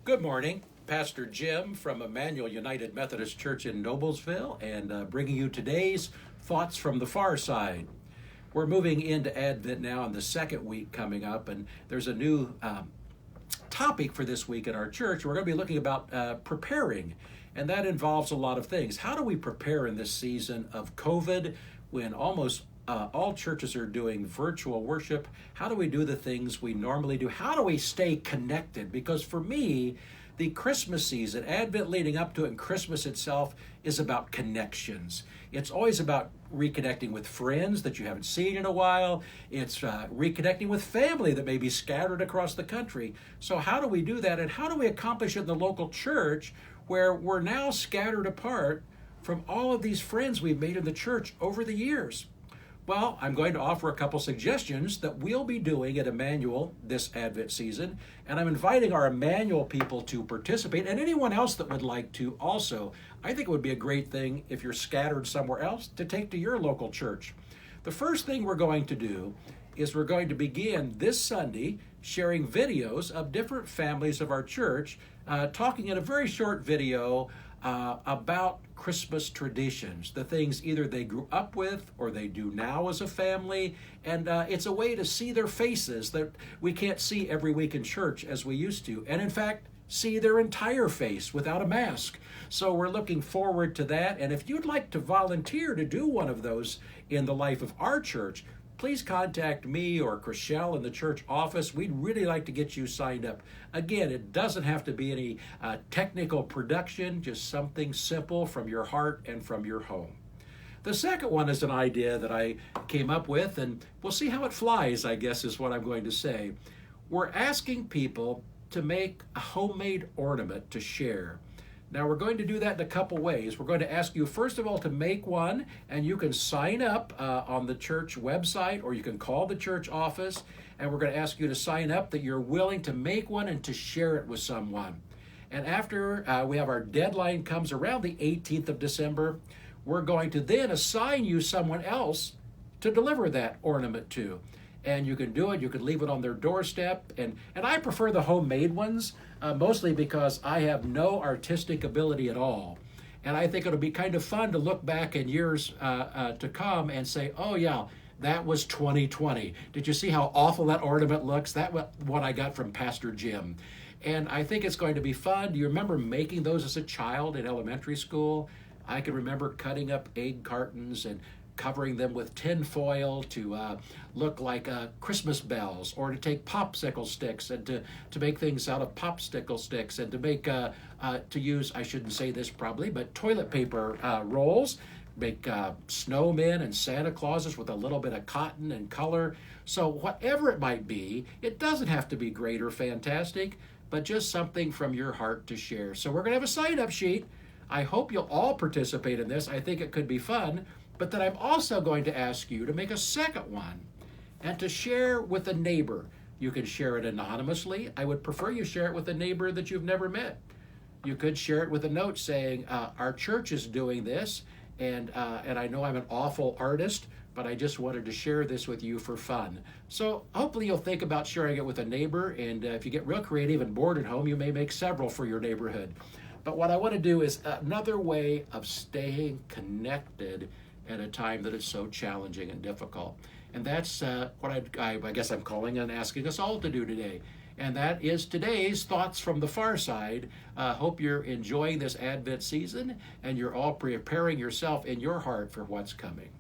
Good morning. Pastor Jim from Emmanuel United Methodist Church in Noblesville, and bringing you today's Thoughts from the Far Side. We're moving into Advent now in the second week coming up, and there's a new topic for this week in our church. We're going to be looking about preparing, and that involves a lot of things. How do we prepare in this season of COVID when almost all churches are doing virtual worship? How do we do the things we normally do? How do we stay connected? Because for me, the Christmas season, Advent leading up to it, and Christmas itself is about connections. It's always about reconnecting with friends that you haven't seen in a while. It's reconnecting with family that may be scattered across the country. So how do we do that, and how do we accomplish it in the local church where we're now scattered apart from all of these friends we've made in the church over the years? Well, I'm going to offer a couple suggestions that we'll be doing at Emmanuel this Advent season, and I'm inviting our Emmanuel people to participate, and anyone else that would like to also. I think it would be a great thing if you're scattered somewhere else to take to your local church. The first thing we're going to do is we're going to begin this Sunday sharing videos of different families of our church, talking in a very short video about Christmas traditions, the things either they grew up with or they do now as a family, and it's a way to see their faces that we can't see every week in church as we used to, and in fact, see their entire face without a mask. So we're looking forward to that, and if you'd like to volunteer to do one of those in the life of our church, please contact me or Chriselle in the church office. We'd really like to get you signed up. Again, it doesn't have to be any technical production, just something simple from your heart and from your home. The second one is an idea that I came up with, and we'll see how it flies, I guess is what I'm going to say. We're asking people to make a homemade ornament to share. Now, we're going to do that in a couple ways. We're going to ask you, first of all, to make one, and you can sign up on the church website, or you can call the church office, and we're going to ask you to sign up that you're willing to make one and to share it with someone. And after we have our deadline comes around the 18th of December, we're going to then assign you someone else to deliver that ornament to. And you can do it, you can leave it on their doorstep. And I prefer the homemade ones, mostly because I have no artistic ability at all. And I think it'll be kind of fun to look back in years to come and say, oh yeah, that was 2020. Did you see how awful that ornament looks? That was what I got from Pastor Jim. And I think it's going to be fun. Do you remember making those as a child in elementary school? I can remember cutting up egg cartons and covering them with tin foil to look like Christmas bells, or to take popsicle sticks and to make things out of popsicle sticks, and to make, to use, I shouldn't say this probably, but toilet paper rolls, make snowmen and Santa Clauses with a little bit of cotton and color. So whatever it might be, it doesn't have to be great or fantastic, but just something from your heart to share. So we're going to have a sign-up sheet. I hope you'll all participate in this. I think it could be fun. But then I'm also going to ask you to make a second one and to share with a neighbor. You can share it anonymously. I would prefer you share it with a neighbor that you've never met. You could share it with a note saying, our church is doing this, and I know I'm an awful artist, but I just wanted to share this with you for fun. So hopefully you'll think about sharing it with a neighbor, and if you get real creative and bored at home, you may make several for your neighborhood. But what I want to do is another way of staying connected at a time that is so challenging and difficult. And that's what I guess I'm calling and asking us all to do today. And that is today's Thoughts from the Far Side. Hope you're enjoying this Advent season and you're all preparing yourself in your heart for what's coming.